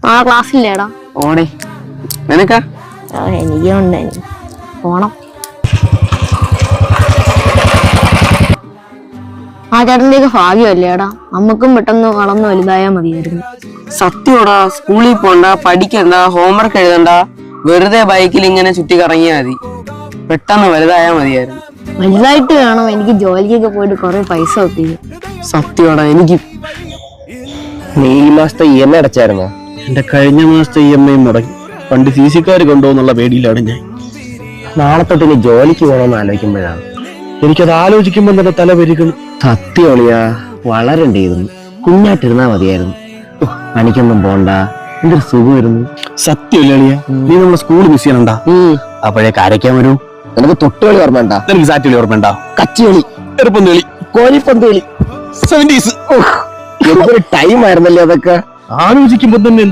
ആ ക്ലാസ്സില്ലേടാ? ഓടെ നിനക്കാ? എനിക്കുണ്ട്, പോണം. ആ ചേട്ടൻ്റെയൊക്കെ ഭാഗ്യമല്ലേടാ, നമുക്കും പെട്ടെന്ന് വളർന്ന് വലുതായാ മതിയായിരുന്നു. സത്യോടാ, സ്കൂളിൽ പോണ്ട, പഠിക്കണ്ട, ഹോംവർക്ക് എഴുതണ്ട, വെറുതെ ബൈക്കിൽ ഇങ്ങനെ ചുറ്റി കറങ്ങിയാ മതി. പെട്ടെന്ന് വലുതായാ മതിയായിരുന്നു. വലുതായിട്ട് വേണം എനിക്ക് ജോലിക്കൊക്കെ പോയിട്ട് കുറെ പൈസ ഒപ്പിക്കും. സത്യോടാ, എനിക്ക് നീ ഈ മാസത്തെ EMI അടച്ചായിരുന്നോ? എന്റെ കഴിഞ്ഞ മാസത്തെ EMI മുടങ്ങി. പണ്ട് CC-ക്കാർ കൊണ്ടുപോകുന്നുള്ള പേടിയിലാണ് ഞാൻ. നാളെ തൊട്ട് ഇനി ജോലിക്ക് പോകണമെന്ന് ആലോചിക്കുമ്പോഴാണ് എനിക്കത് ആലോചിക്കുമ്പോൾ തന്നെ തല പെരുക്കുന്നു. സത്യോളിയാ, വളരണ്ടേയിരുന്നു. കുഞ്ഞായിട്ടിരുന്നാ മതിയായിരുന്നു. പണിക്കൊന്നും പോണ്ട, എന്തൊരു സുഖമായിരുന്നു. സത്യമല്ലിയ, നീ നമ്മളെ സ്കൂൾ മിസ് ചെയ്യണണ്ട. അപ്പോഴേ കരയ്ക്കാൻ വരൂ. നിനക്ക് തൊട്ടുകളി ഓർമ്മണ്ട? എനിക്ക് സാറ്റുകളി ഓർമ്മണ്ട? കച്ചികളി, എറുപ്പന്ത് കളി, കോഴിപ്പന്ത് കളി, 70s. എന്തൊരു ടൈം ആയിരുന്നല്ലേ അതൊക്കെ. ആലോചിക്കുമ്പോ തന്നെ